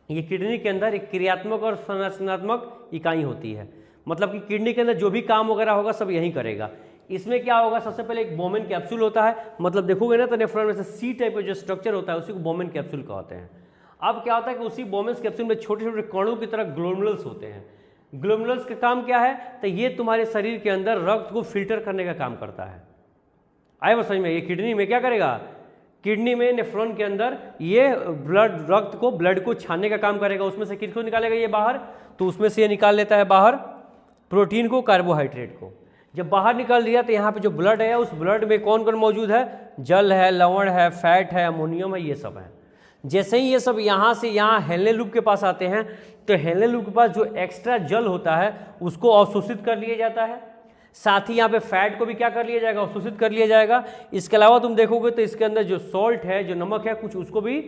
ये किडनी के अंदर एक क्रियात्मक और संरचनात्मक इकाई होती है। मतलब कि किडनी के अंदर जो भी काम वगैरह होगा सब यही करेगा। इसमें क्या होगा, सबसे पहले एक बोमेन कैप्सूल होता है, मतलब देखोगे ना तो नेफ्रॉन में से सी टाइप का जो स्ट्रक्चर होता है उसी को बोमेन कैप्सूल कहते हैं। अब क्या होता है कि उसी बोमेन कैप्सूल में छोटे छोटे कणों की तरह ग्लोमेरुलस होते हैं। ग्लोमेरुलस का काम क्या है, तो ये तुम्हारे शरीर के अंदर रक्त को फिल्टर करने का काम करता है। आए वो समझ में, ये किडनी में क्या करेगा, किडनी में नेफ्रॉन के अंदर ये रक्त को, ब्लड को छानने का काम करेगा। उसमें से किसको निकालेगा ये बाहर, तो उसमें से ये निकाल लेता है बाहर प्रोटीन को, कार्बोहाइड्रेट को। जब बाहर निकाल दिया तो यहाँ पे जो ब्लड है, उस ब्लड में कौन कौन मौजूद है, जल है, लवण है, फैट है, अमोनियम है, ये सब है। जैसे ही ये सब यहाँ से यहाँ हेलने लूप के पास आते हैं, तो हेलने लूप के पास जो एक्स्ट्रा जल होता है उसको अवशोषित कर लिया जाता है। साथ ही यहाँ पे फैट को भी क्या कर लिया जाएगा, अवशोषित कर लिया जाएगा। इसके अलावा तुम देखोगे तो इसके अंदर जो सॉल्ट है, जो नमक है, कुछ उसको भी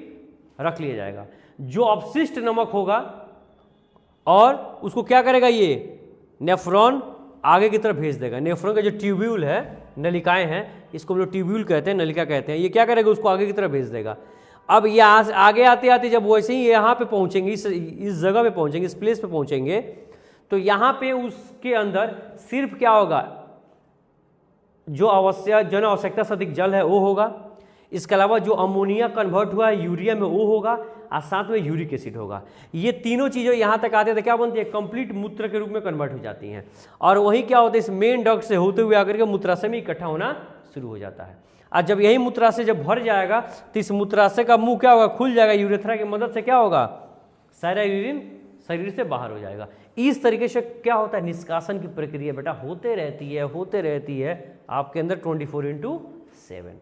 रख लिया जाएगा। जो अपशिष्ट नमक होगा और उसको क्या करेगा, ये नेफ्रॉन आगे की तरफ भेज देगा। नेफ्रॉन का जो ट्यूब्यूल है, नलिकाएं हैं, इसको हम लोग ट्यूब्यूल कहते हैं, नलिका कहते हैं, ये क्या करेगा, उसको आगे की तरफ भेज देगा। अब यहाँ से आगे आते आते जब वैसे ही यहाँ पे पहुँचेंगे, इस जगह पे पहुँचेंगे, इस प्लेस पे पहुँचेंगे, तो यहाँ पे उसके अंदर सिर्फ क्या होगा, जो जन आवश्यकता से अधिक जल है वो होगा। इसके अलावा जो अमोनिया कन्वर्ट हुआ है यूरिया में वो होगा, और साथ में यूरिक एसिड होगा। ये तीनों चीज़ें यहाँ तक आते थे क्या बनती है, कंप्लीट मूत्र के रूप में कन्वर्ट हो जाती हैं। और वही क्या होता है, इस मेन डक्ट से होते हुए आकर के मूत्राशय में इकट्ठा होना शुरू हो जाता है। और जब यही मूत्राशय जब भर जाएगा तो इस मूत्राशय का मुंह क्या होगा, खुल जाएगा। यूरेथ्रा की मदद से क्या होगा, सारा यूरिन शरीर से बाहर हो जाएगा। इस तरीके से क्या होता है, निष्कासन की प्रक्रिया बेटा होते रहती है आपके अंदर 24/7।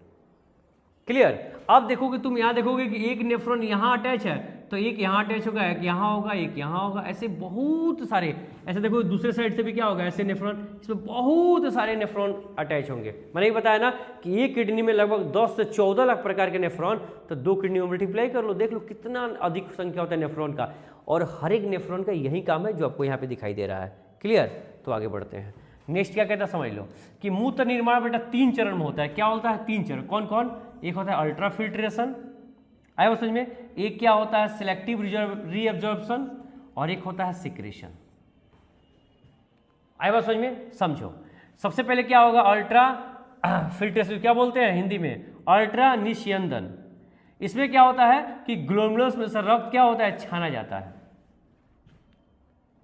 क्लियर। अब देखोगे तुम, यहाँ देखोगे कि एक नेफ्रॉन यहाँ अटैच है, तो एक यहाँ अटैच होगा, एक यहाँ होगा, एक यहाँ होगा, ऐसे बहुत सारे। ऐसे देखो दूसरे साइड से भी क्या होगा, ऐसे नेफ्रॉन, इसमें बहुत सारे नेफ्रॉन अटैच होंगे। मैंने ये बताया ना कि एक किडनी में लगभग 10 से 14 लाख प्रकार के नेफ्रॉन, तो 2 किडनी में मल्टीप्लाई कर लो, देख लो कितना अधिक संख्या होता है नेफ्रॉन का। और हर एक नेफ्रॉन का यही काम है जो आपको यहाँ पे दिखाई दे रहा है। क्लियर। तो आगे बढ़ते हैं। नेक्स्ट क्या कहता है समझ लो, कि मूत्र निर्माण बेटा 3 चरण में होता है। क्या होता है, 3 चरण। कौन कौन, एक होता है अल्ट्रा फिल्ट्रेशन, आया समझ में, एक क्या होता है सिलेक्टिव रीअब्जॉर्प्शन, और एक होता है सिक्रेशन। आया समझ में, समझो। सबसे पहले क्या होगा, अल्ट्रा फिल्ट्रेशन, क्या बोलते हैं हिंदी में, अल्ट्रा निस्यंदन। इसमें क्या होता है कि ग्लोमेरुलस में से रक्त क्या होता है, छाना जाता है।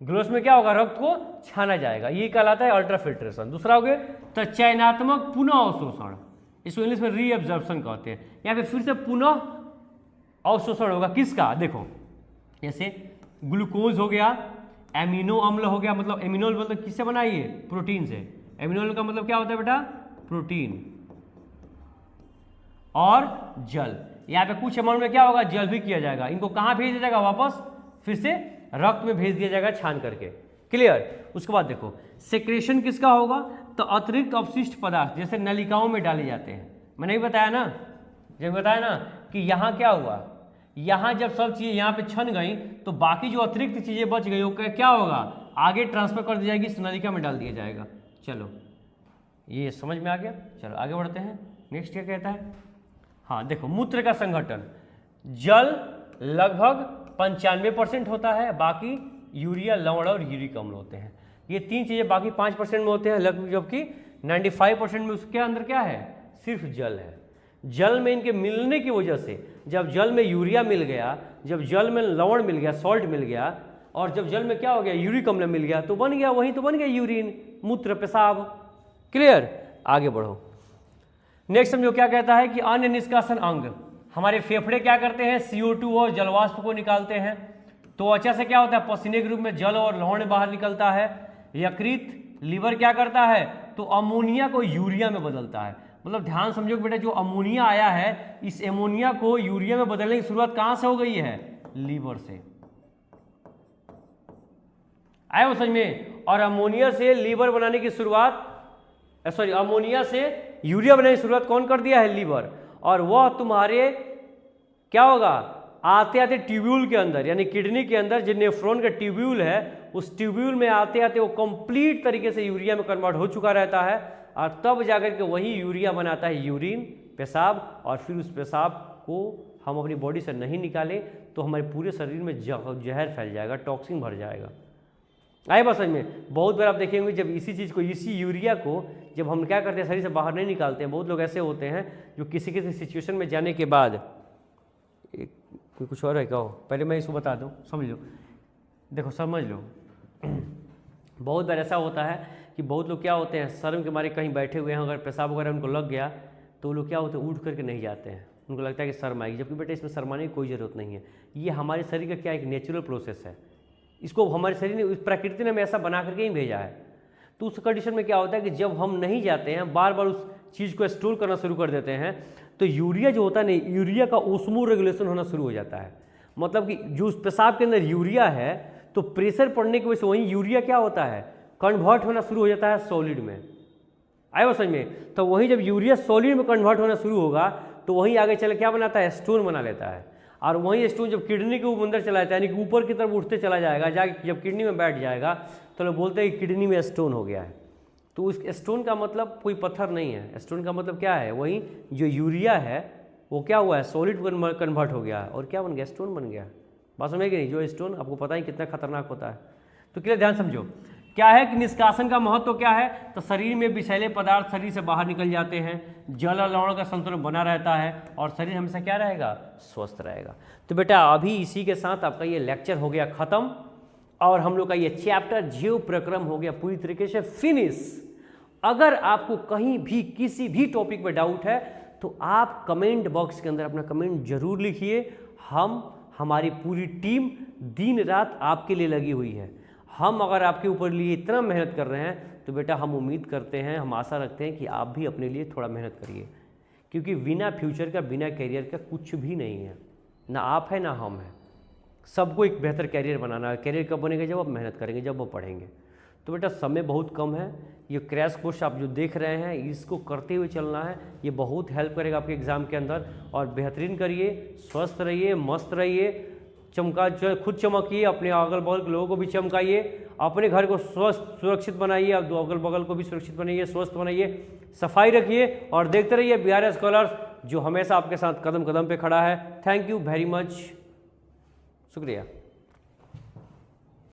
ग्लूकोज में क्या होगा, रक्त को छाना जाएगा, ये कहलाता है अल्ट्राफिल्ट्रेशन। दूसरा हो गया तो चयनात्मक पुनः अवशोषण, इसको इंग्लिश में रीअब्जॉर्प्शन कहते हैं। यहाँ पे फिर से पुनः अवशोषण होगा किसका, देखो जैसे ग्लूकोज हो गया, एमिनो अम्ल हो गया, मतलब एमिनो अम्ल मतलब किससे बना है, प्रोटीन से। एमिनो अम्ल का मतलब क्या होता है बेटा, प्रोटीन और जल। यहाँ पे कुछ अमाउंट में क्या होगा, जल भी किया जाएगा। इनको कहाँ भेज दिया जाएगा, वापस फिर से रक्त में भेज दिया जाएगा छान करके। क्लियर। उसके बाद देखो सेक्रेशन किसका होगा, तो अतिरिक्त अवशिष्ट पदार्थ जैसे नलिकाओं में डाले जाते हैं। मैंने ही बताया ना, जब बताया ना कि यहाँ क्या हुआ, यहाँ जब सब चीज़ें यहाँ पे छन गई तो बाकी जो अतिरिक्त चीज़ें बच गई वो क्या होगा, आगे ट्रांसफर कर दी जाएगी, इस नलिका में डाल दिया जाएगा। चलो ये समझ में आ गया। चलो आगे बढ़ते हैं, नेक्स्ट क्या कहता है। हाँ देखो मूत्र का संगठन, जल लगभग 95% होता है, बाकी यूरिया, लवण और यूरिक अम्ल होते हैं। ये तीन चीज़ें बाकी 5% में होते हैं, लगभग, जबकि 95% में उसके अंदर क्या है, सिर्फ जल है। जल में इनके मिलने की वजह से, जब जल में यूरिया मिल गया, जब जल में लवण मिल गया, सॉल्ट मिल गया, और जब जल में क्या हो गया, यूरिक अम्ल मिल गया, तो बन गया वही, तो बन गया यूरिन, मूत्र, पेशाब। क्लियर। आगे बढ़ो, नेक्स्ट समझो क्या कहता है कि अन्य निष्कासन अंग, हमारे फेफड़े क्या करते हैं, CO2 और जलवाष्प को निकालते हैं। त्वचा से क्या होता है, पसीने के रूप में जल और लवण बाहर निकलता है। यकृत, लीवर क्या करता है, तो अमोनिया को यूरिया में बदलता है। मतलब ध्यान समझो बेटा, जो अमोनिया आया है, इस अमोनिया को यूरिया में बदलने की शुरुआत कहां से हो गई है, लीवर से। आया वो समझ में। और अमोनिया से लीवर बनाने की शुरुआत, सॉरी, अमोनिया से यूरिया बनाने की शुरुआत कौन कर दिया है, लीवर। और वह तुम्हारे क्या होगा, आते आते ट्यूब्यूल के अंदर, यानी किडनी के अंदर जो नेफ्रॉन का ट्यूब्यूल है, उस ट्यूब्यूल में आते आते वो कंप्लीट तरीके से यूरिया में कन्वर्ट हो चुका रहता है, और तब जाकर के वही यूरिया बनाता है यूरिन, पेशाब। और फिर उस पेशाब को हम अपनी बॉडी से नहीं निकाले तो हमारे पूरे शरीर में जहर फैल जाएगा, टॉक्सिन भर जाएगा। आए बस समझ में। बहुत बार आप देखेंगे जब इसी चीज़ को, इसी यूरिया को जब हम क्या करते हैं, शरीर से बाहर नहीं निकालते हैं, बहुत लोग ऐसे होते हैं जो किसी किसी सिचुएशन में जाने के बाद, कोई कुछ और है क्या हो, पहले मैं इसको बता दूं, समझ लो, देखो समझ लो। बहुत बार ऐसा होता है कि बहुत लोग क्या होते हैं, शर्म के मारे कहीं बैठे हुए हैं, अगर पेशाब वगैरह उनको लग गया तो वो लोग क्या होते हैं, उठ करके नहीं जाते हैं, उनको लगता है कि शर्म आएगी। जबकि बेटा इसमें शर्माने की कोई ज़रूरत नहीं है। ये हमारे शरीर का क्या एक नेचुरल प्रोसेस है, इसको हमारे शरीर ने, प्रकृति ने हमें ऐसा बना करके ही भेजा है। तो उस कंडीशन में क्या होता है कि जब हम नहीं जाते हैं, बार बार उस चीज़ को स्टोर करना शुरू कर देते हैं, तो यूरिया जो होता है ना, यूरिया का ओस्मो रेगुलेशन होना शुरू हो जाता है। मतलब कि जो उस पेशाब के अंदर यूरिया है, तो प्रेशर पड़ने की वजह से वहीं यूरिया क्या होता है, कन्वर्ट होना शुरू हो जाता है सॉलिड में। आए वो समझ में। तो वहीं जब यूरिया सॉलिड में कन्वर्ट होना शुरू होगा तो वहीं आगे चले क्या बनाता है, स्टोन बना लेता है। और वहीं स्टोन जब किडनी के अंदर चला जाता है, यानी कि ऊपर की तरफ उठते चला जाएगा, जाके जब किडनी में बैठ जाएगा तो लोग बोलते हैं कि किडनी में स्टोन हो गया है। तो उस स्टोन का मतलब कोई पत्थर नहीं है, स्टोन का मतलब क्या है, वही जो यूरिया है वो क्या हुआ है, सॉलिड कन्वर्ट हो गया है, और क्या बन गया, स्टोन बन गया। बात समझ कि नहीं, जो स्टोन आपको पता ही कितना खतरनाक होता है। तो क्लियर, ध्यान समझो क्या है कि निष्कासन का महत्व क्या है, तो शरीर में विषैले पदार्थ शरीर से बाहर निकल जाते हैं, जल और लवण का संतुलन बना रहता है, और शरीर हमेशा क्या रहेगा, स्वस्थ रहेगा। तो बेटा अभी इसी के साथ आपका ये लेक्चर हो गया खत्म, और हम लोग का ये चैप्टर जीव प्रक्रम हो गया पूरी तरीके से फिनिश। अगर आपको कहीं भी किसी भी टॉपिक में डाउट है तो आप कमेंट बॉक्स के अंदर अपना कमेंट जरूर लिखिए। हमारी पूरी टीम दिन रात आपके लिए लगी हुई है। हम अगर आपके ऊपर लिए इतना मेहनत कर रहे हैं तो बेटा हम उम्मीद करते हैं, हम आशा रखते हैं कि आप भी अपने लिए थोड़ा मेहनत करिए, क्योंकि बिना फ्यूचर का, बिना कैरियर का कुछ भी नहीं है, ना आप है ना हम है। सबको एक बेहतर कैरियर बनाना है। कैरियर कब बनेगा, जब आप मेहनत करेंगे, जब आप पढ़ेंगे। तो बेटा समय बहुत कम है, ये क्रैश कोर्स आप जो देख रहे हैं इसको करते हुए चलना है, ये बहुत हेल्प करेगा आपके एग्ज़ाम के अंदर। और बेहतरीन करिए, स्वस्थ रहिए, मस्त रहिए, खुद चमकिए, अपने अगल बगल के लोगों को भी चमकाइए, अपने घर को स्वस्थ सुरक्षित बनाइए, अब अगल बगल को भी सुरक्षित बनाइए, स्वस्थ बनाइए, सफाई रखिए, और देखते रहिए बिहार स्कॉलर्स, जो हमेशा आपके साथ कदम कदम पे खड़ा है। थैंक यू वेरी मच, शुक्रिया।